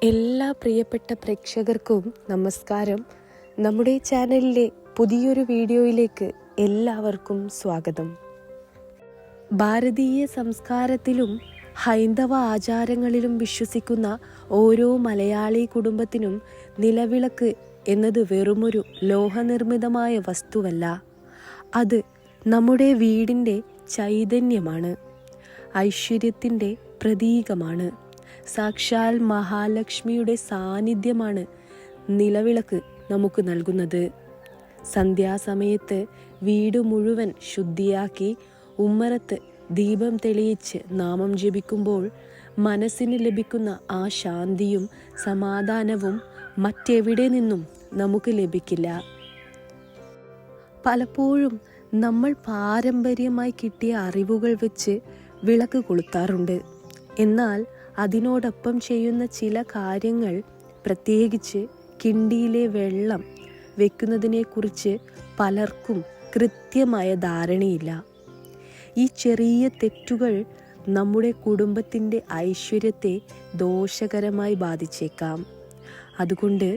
എല്ലാ പ്രിയപ്പെട്ട പ്രേക്ഷകർക്കും നമസ്കാരം. നമ്മുടെ ചാനലിലെ പുതിയൊരു വീഡിയോയിലേക്ക് എല്ലാവർക്കും സ്വാഗതം. ഭാരതീയ സംസ്കാരത്തിലും ഹൈന്ദവ ആചാരങ്ങളിലും വിശ്വസിക്കുന്ന ഓരോ മലയാളി കുടുംബത്തിനും നിലവിളക്ക് എന്നത് വെറുമൊരു ലോഹനിർമ്മിതമായ വസ്തുവല്ല. അത് നമ്മുടെ വീടിൻ്റെ ചൈതന്യമാണ്, ഐശ്വര്യത്തിൻ്റെ പ്രതീകമാണ്. സാക്ഷാൽ മഹാലക്ഷ്മിയുടെ സാന്നിധ്യമാണ് നിലവിളക്ക് നമുക്ക് നൽകുന്നത്. സന്ധ്യാസമയത്ത് വീട് മുഴുവൻ ശുദ്ധിയാക്കി ഉമ്മറത്ത് ദീപം തെളിയിച്ച് നാമം ജപിക്കുമ്പോൾ മനസ്സിന് ലഭിക്കുന്ന ആ ശാന്തിയും സമാധാനവും മറ്റെവിടെ നിന്നും നമുക്ക് ലഭിക്കില്ല. പലപ്പോഴും നമ്മൾ പാരമ്പര്യമായി കിട്ടിയ അറിവുകൾ വെച്ച് വിളക്ക് കൊളുത്താറുണ്ട്. എന്നാൽ അതിനോടൊപ്പം ചെയ്യുന്ന ചില കാര്യങ്ങൾ, പ്രത്യേകിച്ച് കിണ്ടിയിലെ വെള്ളം വെക്കുന്നതിനെക്കുറിച്ച് പലർക്കും കൃത്യമായ ധാരണയില്ല. ഈ ചെറിയ തെറ്റുകൾ നമ്മുടെ കുടുംബത്തിൻ്റെ ഐശ്വര്യത്തെ ദോഷകരമായി ബാധിച്ചേക്കാം. അതുകൊണ്ട്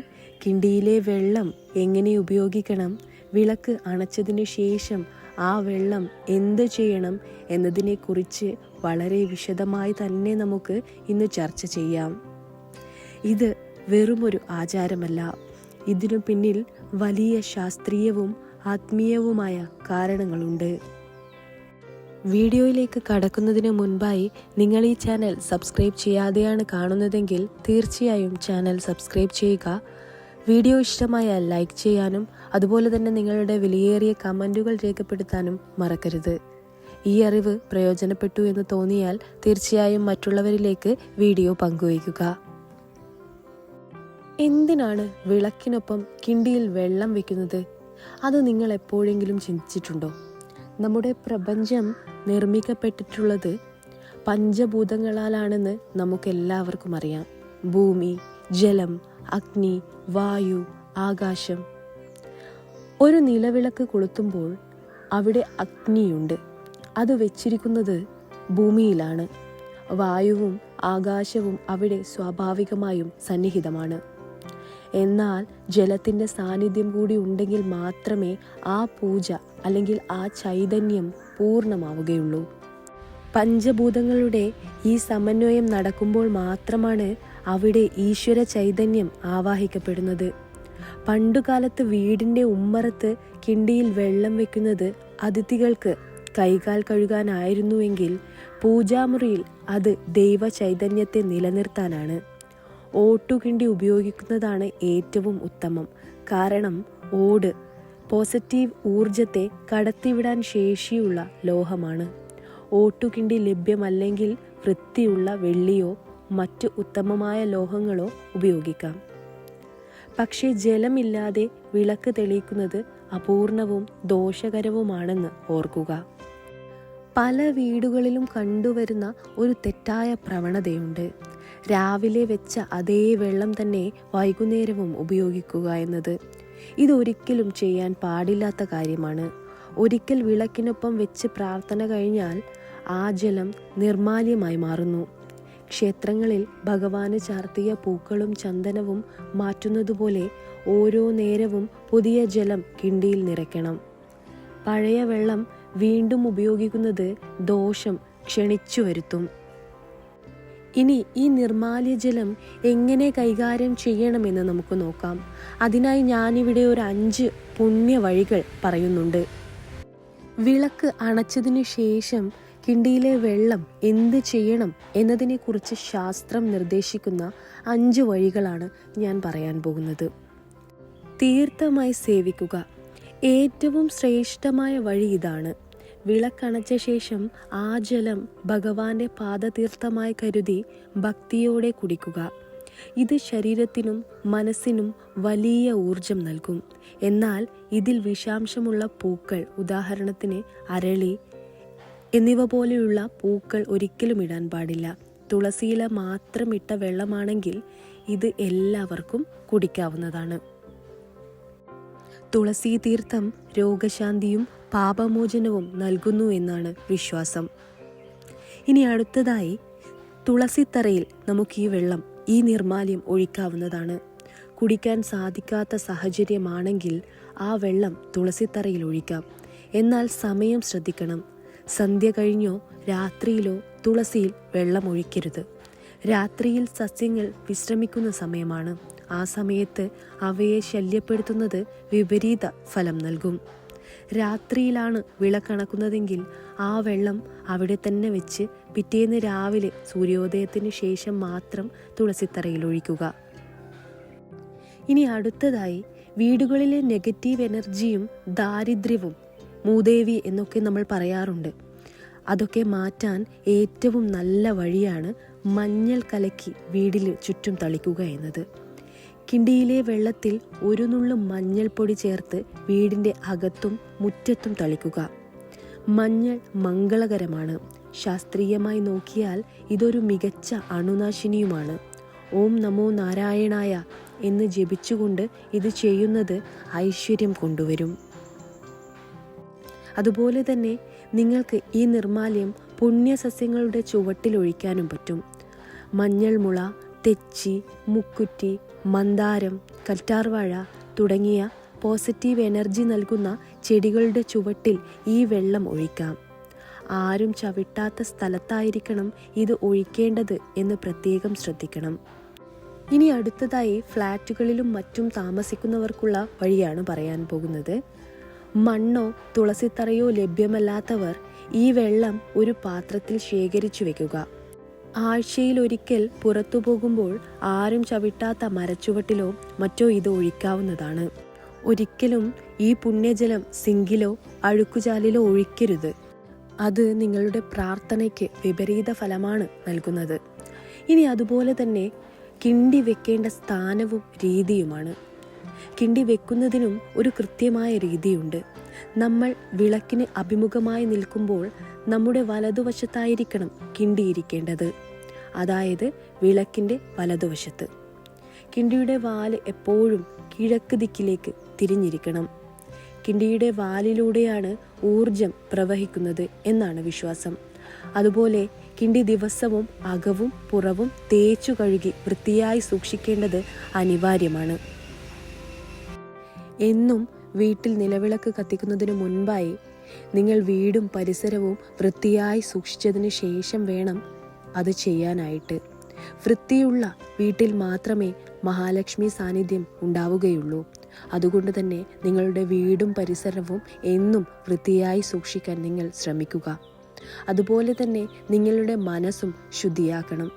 കിണ്ടിയിലെ വെള്ളം എങ്ങനെ ഉപയോഗിക്കണം, വിളക്ക് അണച്ചതിന് ശേഷം ആ വെള്ളം എന്ത് ചെയ്യണം എന്നതിനെക്കുറിച്ച് വളരെ വിശദമായി തന്നെ നമുക്ക് ഇന്ന് ചർച്ച ചെയ്യാം. ഇത് വെറുമൊരു ആചാരമല്ല, ഇതിനു പിന്നിൽ വലിയ ശാസ്ത്രീയവും ആത്മീയവുമായ കാരണങ്ങളുണ്ട്. വീഡിയോയിലേക്ക് കടക്കുന്നതിന് മുൻപായി നിങ്ങൾ ഈ ചാനൽ സബ്സ്ക്രൈബ് ചെയ്യാതെയാണ് കാണുന്നതെങ്കിൽ തീർച്ചയായും ചാനൽ സബ്സ്ക്രൈബ് ചെയ്യുക. വീഡിയോ ഇഷ്ടമായാൽ ലൈക്ക് ചെയ്യാനും അതുപോലെ തന്നെ നിങ്ങളുടെ വിലയേറിയ കമൻറ്റുകൾ രേഖപ്പെടുത്താനും മറക്കരുത്. ഈ അറിവ് പ്രയോജനപ്പെട്ടു എന്ന് തോന്നിയാൽ തീർച്ചയായും മറ്റുള്ളവരിലേക്ക് വീഡിയോ പങ്കുവയ്ക്കുക. എന്തിനാണ് വിളക്കിനൊപ്പം കിണ്ടിയിൽ വെള്ളം വെക്കുന്നത്? അത് നിങ്ങൾ എപ്പോഴെങ്കിലും ചിന്തിച്ചിട്ടുണ്ടോ? നമ്മുടെ പ്രപഞ്ചം നിർമ്മിക്കപ്പെട്ടിട്ടുള്ളത് പഞ്ചഭൂതങ്ങളാലാണെന്ന് നമുക്കെല്ലാവർക്കും അറിയാം. ഭൂമി, ജലം, അഗ്നി, വായു, ആകാശം. ഒരു നിലവിളക്ക് കൊളുത്തുമ്പോൾ അവിടെ അഗ്നിയുണ്ട്. അത് വെച്ചിരിക്കുന്നത് ഭൂമിയിലാണ്. വായുവും ആകാശവും അവിടെ സ്വാഭാവികമായും സന്നിഹിതമാണ്. എന്നാൽ ജലത്തിൻ്റെ സാന്നിധ്യം കൂടി ഉണ്ടെങ്കിൽ മാത്രമേ ആ പൂജ അല്ലെങ്കിൽ ആ ചൈതന്യം പൂർണ്ണമാവുകയുള്ളൂ. പഞ്ചഭൂതങ്ങളുടെ ഈ സമന്വയം നടക്കുമ്പോൾ മാത്രമാണ് അവിടെ ഈശ്വര ചൈതന്യം ആവാഹിക്കപ്പെടുന്നത്. പണ്ടുകാലത്ത് വീടിൻ്റെ ഉമ്മറത്ത് കിണ്ടിയിൽ വെള്ളം വെക്കുന്നത് അതിഥികൾക്ക് കൈകാൽ കഴുകാനായിരുന്നുവെങ്കിൽ പൂജാമുറിയിൽ അത് ദൈവ ചൈതന്യത്തെ നിലനിർത്താനാണ്. ഓട്ടുകിണ്ടി ഉപയോഗിക്കുന്നതാണ് ഏറ്റവും ഉത്തമം. കാരണം ഓട് പോസിറ്റീവ് ഊർജത്തെ കടത്തിവിടാൻ ശേഷിയുള്ള ലോഹമാണ്. ഓട്ടുകിണ്ടി ലഭ്യമല്ലെങ്കിൽ വൃത്തിയുള്ള വെള്ളിയോ മറ്റു ഉത്തമമായ ലോഹങ്ങളോ ഉപയോഗിക്കാം. പക്ഷേ ജലമില്ലാതെ വിളക്ക് തെളിയിക്കുന്നത് അപൂർണവും ദോഷകരവുമാണെന്ന് ഓർക്കുക. പല വീടുകളിലും കണ്ടുവരുന്ന ഒരു തെറ്റായ പ്രവണതയുണ്ട്. രാവിലെ വെച്ച അതേ വെള്ളം തന്നെ വൈകുന്നേരവും ഉപയോഗിക്കുക എന്നത്. ഇതൊരിക്കലും ചെയ്യാൻ പാടില്ലാത്ത കാര്യമാണ്. ഒരിക്കൽ വിളക്കിനൊപ്പം വെച്ച് പ്രാർത്ഥന കഴിഞ്ഞാൽ ആ ജലം നിർമാല്യമായി മാറുന്നു. ക്ഷേത്രങ്ങളിൽ ഭഗവാന് ചാർത്തിയ പൂക്കളും ചന്ദനവും മാറ്റുന്നതുപോലെ ഓരോ നേരവും പുതിയ ജലം കിണ്ടിയിൽ നിറയ്ക്കണം. പഴയ വെള്ളം വീണ്ടും ഉപയോഗിക്കുന്നത് ദോഷം ക്ഷണിച്ചു വരുത്തും. ഇനി ഈ നിർമാല്യ ജലം എങ്ങനെ കൈകാര്യം ചെയ്യണമെന്ന് നമുക്ക് നോക്കാം. അതിനായി ഞാനിവിടെ ഒരു 5 പുണ്യ വഴികൾ പറയുന്നുണ്ട്. വിളക്ക് അണച്ചതിനു ശേഷം കിണ്ടിയിലെ വെള്ളം എന്ത് ചെയ്യണം എന്നതിനെക്കുറിച്ച് ശാസ്ത്രം നിർദ്ദേശിക്കുന്ന 5 വഴികളാണ് ഞാൻ പറയാൻ പോകുന്നത്. തീർത്ഥമായി സേവിക്കുക. ഏറ്റവും ശ്രേഷ്ഠമായ വഴി ഇതാണ്. വിളക്കണച്ച ശേഷം ആ ജലം ഭഗവാന്റെ പാദതീർത്ഥമായി കരുതി ഭക്തിയോടെ കുടിക്കുക. ഇത് ശരീരത്തിനും മനസ്സിനും വലിയ ഊർജം നൽകും. എന്നാൽ ഇതിൽ വിഷാംശമുള്ള പൂക്കൾ, ഉദാഹരണത്തിന് അരളി എന്നിവ പോലെയുള്ള പൂക്കൾ ഒരിക്കലും ഇടാൻ പാടില്ല. തുളസിയില മാത്രം ഇട്ട വെള്ളമാണെങ്കിൽ ഇത് എല്ലാവർക്കും കുടിക്കാവുന്നതാണ്. തുളസി തീർത്ഥം രോഗശാന്തിയും പാപമോചനവും നൽകുന്നു എന്നാണ് വിശ്വാസം. ഇനി അടുത്തതായി തുളസിത്തറയിൽ നമുക്ക് ഈ വെള്ളം ഈ നിർമാല്യം ഒഴിക്കാവുന്നതാണ്. കുടിക്കാൻ സാധിക്കാത്ത സാഹചര്യമാണെങ്കിൽ ആ വെള്ളം തുളസിത്തറയിൽ ഒഴിക്കാം. എന്നാൽ സമയം ശ്രദ്ധിക്കണം. സന്ധ്യ കഴിഞ്ഞോ രാത്രിയിലോ തുളസിയിൽ വെള്ളം ഒഴിക്കരുത്. രാത്രിയിൽ സസ്യങ്ങൾ വിശ്രമിക്കുന്ന സമയമാണ്. ആ സമയത്ത് അവയെ ശല്യപ്പെടുത്തുന്നത് വിപരീത ഫലം നൽകും. രാത്രിയിലാണ് വിളക്കണക്കുന്നതെങ്കിൽ ആ വെള്ളം അവിടെ തന്നെ വെച്ച് പിറ്റേന്ന് രാവിലെ സൂര്യോദയത്തിന് ശേഷം മാത്രം തുളസിത്തറയിൽ ഒഴിക്കുക. ഇനി അടുത്തതായി, വീടുകളിലെ നെഗറ്റീവ് എനർജിയും ദാരിദ്ര്യവും മൂദേവി എന്നൊക്കെ നമ്മൾ പറയാറുണ്ട്. അതൊക്കെ മാറ്റാൻ ഏറ്റവും നല്ല വഴിയാണ് മഞ്ഞൾ കലക്കി വീടിൽ ചുറ്റും തളിക്കുക എന്നത്. കിണ്ടിയിലെ വെള്ളത്തിൽ ഒരു നുള്ളു മഞ്ഞൾപ്പൊടി ചേർത്ത് വീടിൻ്റെ അകത്തും മുറ്റത്തും തളിക്കുക. മഞ്ഞൾ മംഗളകരമാണ്. ശാസ്ത്രീയമായി നോക്കിയാൽ ഇതൊരു മികച്ച അണുനാശിനിയുമാണ്. ഓം നമോ നാരായണായ എന്ന് ജപിച്ചുകൊണ്ട് ഇത് ചെയ്യുന്നത് ഐശ്വര്യം കൊണ്ടുവരും. അതുപോലെ തന്നെ നിങ്ങൾക്ക് ഈ നിർമാല്യം പുണ്യസസ്യങ്ങളുടെ ചുവട്ടിൽ ഒഴിക്കാനും പറ്റും. മഞ്ഞൾ മുള, തെച്ചി, മുക്കുറ്റി, മന്ദാരം, കറ്റാർവാഴ തുടങ്ങിയ പോസിറ്റീവ് എനർജി നൽകുന്ന ചെടികളുടെ ചുവട്ടിൽ ഈ വെള്ളം ഒഴിക്കാം. ആരും ചവിട്ടാത്ത സ്ഥലത്തായിരിക്കണം ഇത് ഒഴിക്കേണ്ടത് എന്ന് പ്രത്യേകം ശ്രദ്ധിക്കണം. ഇനി അടുത്തതായി, ഫ്ലാറ്റുകളിലും മറ്റും താമസിക്കുന്നവർക്കുള്ള വഴിയാണ് പറയാൻ പോകുന്നത്. മണ്ണോ തുളസിത്തറയോ ലഭ്യമല്ലാത്തവർ ഈ വെള്ളം ഒരു പാത്രത്തിൽ ശേഖരിച്ചു വെക്കുക. ആഴ്ചയിലൊരിക്കൽ പുറത്തു പോകുമ്പോൾ ആരും ചവിട്ടാത്ത മരച്ചുവട്ടിലോ മറ്റോ ഇത് ഒഴിക്കാവുന്നതാണ്. ഒരിക്കലും ഈ പുണ്യജലം സിങ്കിലോ അഴുക്കുചാലിലോ ഒഴിക്കരുത്. അത് നിങ്ങളുടെ പ്രാർത്ഥനയ്ക്ക് വിപരീത ഫലമാണ് നൽകുന്നത്. ഇനി അതുപോലെ തന്നെ കിണ്ടി വെക്കേണ്ട സ്ഥാനവും രീതിയുമാണ്. കിണ്ടി വെക്കുന്നതിനും ഒരു കൃത്യമായ രീതിയുണ്ട്. നമ്മൾ വിളക്കിന് അഭിമുഖമായി നിൽക്കുമ്പോൾ നമ്മുടെ വലതുവശത്തായിരിക്കണം കിണ്ടി ഇരിക്കേണ്ടത്. അതായത് വിളക്കിൻ്റെ വലതുവശത്ത്. കിണ്ടിയുടെ വാല് എപ്പോഴും കിഴക്ക് ദിക്കിലേക്ക് തിരിഞ്ഞിരിക്കണം. കിണ്ടിയുടെ വാലിലൂടെയാണ് ഊർജം പ്രവഹിക്കുന്നത് എന്നാണ് വിശ്വാസം. അതുപോലെ കിണ്ടി ദിവസവും അകവും പുറവും തേച്ചു കഴുകി വൃത്തിയായി സൂക്ഷിക്കേണ്ടത് അനിവാര്യമാണ്. എന്നും വീട്ടിൽ നിലവിളക്ക് കത്തിക്കുന്നതിന് മുൻപായി നിങ്ങൾ വീടും പരിസരവും വൃത്തിയായി സൂക്ഷിച്ചതിന് ശേഷം വേണം അത് ചെയ്യാനായിട്ട്. വൃത്തിയുള്ള വീട്ടിൽ മാത്രമേ മഹാലക്ഷ്മി സാന്നിധ്യം ഉണ്ടാവുകയുള്ളൂ. അതുകൊണ്ട് തന്നെ നിങ്ങളുടെ വീടും പരിസരവും എന്നും വൃത്തിയായി സൂക്ഷിക്കാൻ നിങ്ങൾ ശ്രമിക്കുക. അതുപോലെ തന്നെ നിങ്ങളുടെ മനസ്സും ശുദ്ധിയാക്കണം.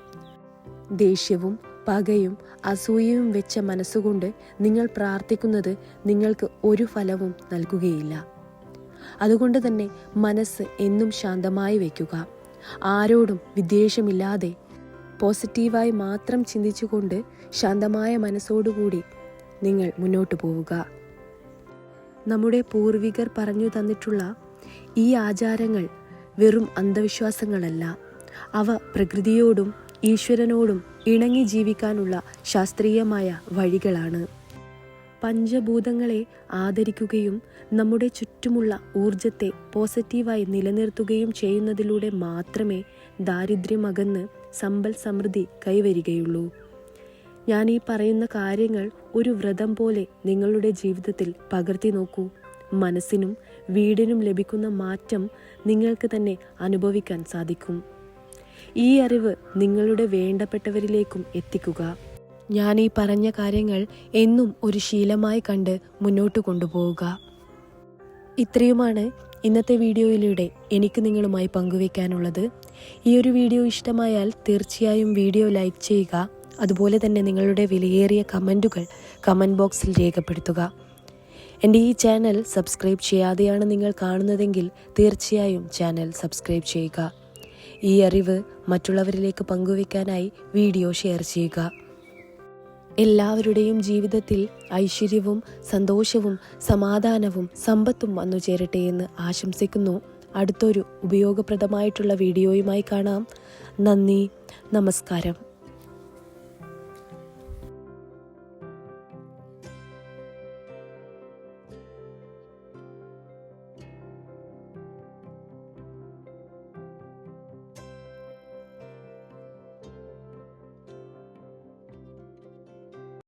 ദേഷ്യവും പകയും അസൂയയും വെച്ച മനസ്സുകൊണ്ട് നിങ്ങൾ പ്രാർത്ഥിക്കുന്നത് നിങ്ങൾക്ക് ഒരു ഫലവും നൽകുകയില്ല. അതുകൊണ്ട് തന്നെ മനസ്സ് എന്നും ശാന്തമായി വയ്ക്കുക. ആരോടും വിദ്വേഷമില്ലാതെ പോസിറ്റീവായി മാത്രം ചിന്തിച്ചുകൊണ്ട് ശാന്തമായ മനസ്സോടുകൂടി നിങ്ങൾ മുന്നോട്ട് പോവുക. നമ്മുടെ പൂർവികർ പറഞ്ഞു തന്നിട്ടുള്ള ഈ ആചാരങ്ങൾ വെറും അന്ധവിശ്വാസങ്ങളല്ല. അവ പ്രകൃതിയോടും ഈശ്വരനോടും ഇണങ്ങി ജീവിക്കാനുള്ള ശാസ്ത്രീയമായ വഴികളാണ്. പഞ്ചഭൂതങ്ങളെ ആദരിക്കുകയും നമ്മുടെ ചുറ്റുമുള്ള ഊർജത്തെ പോസിറ്റീവായി നിലനിർത്തുകയും ചെയ്യുന്നതിലൂടെ മാത്രമേ ദാരിദ്ര്യമകന്ന് സമ്പൽ സമൃദ്ധി കൈവരികയുള്ളൂ. ഞാൻ ഈ പറയുന്ന കാര്യങ്ങൾ ഒരു വ്രതം പോലെ നിങ്ങളുടെ ജീവിതത്തിൽ പകർത്തി നോക്കൂ. മനസ്സിനും വീടിനും ലഭിക്കുന്ന മാറ്റം നിങ്ങൾക്ക് തന്നെ അനുഭവിക്കാൻ സാധിക്കും. ഈ അറിവ് നിങ്ങളുടെ വേണ്ടപ്പെട്ടവരിലേക്കും എത്തിക്കുക. ഞാൻ ഈ പറഞ്ഞ കാര്യങ്ങൾ എന്നും ഒരു ശീലമായി കണ്ട് മുന്നോട്ട് കൊണ്ടുപോവുക. ഇത്രയുമാണ് ഇന്നത്തെ വീഡിയോയിലൂടെ എനിക്ക് നിങ്ങളുമായി പങ്കുവയ്ക്കാനുള്ളത്. ഈ ഒരു വീഡിയോ ഇഷ്ടമായാൽ തീർച്ചയായും വീഡിയോ ലൈക്ക് ചെയ്യുക. അതുപോലെ തന്നെ നിങ്ങളുടെ വിലയേറിയ കമൻറ്റുകൾ കമൻറ്റ് ബോക്സിൽ രേഖപ്പെടുത്തുക. എൻ്റെ ഈ ചാനൽ സബ്സ്ക്രൈബ് ചെയ്യാതെയാണ് നിങ്ങൾ കാണുന്നതെങ്കിൽ തീർച്ചയായും ചാനൽ സബ്സ്ക്രൈബ് ചെയ്യുക. ഈ അറിവ് മറ്റുള്ളവരിലേക്ക് പങ്കുവയ്ക്കാനായി വീഡിയോ ഷെയർ ചെയ്യുക. എല്ലാവരുടെയും ജീവിതത്തിൽ ഐശ്വര്യവും സന്തോഷവും സമാധാനവും സമ്പത്തും വന്നു ചേരട്ടെ എന്ന് ആശംസിക്കുന്നു. അടുത്തൊരു ഉപയോഗപ്രദമായിട്ടുള്ള വീഡിയോയുമായി കാണാം. നന്ദി, നമസ്കാരം.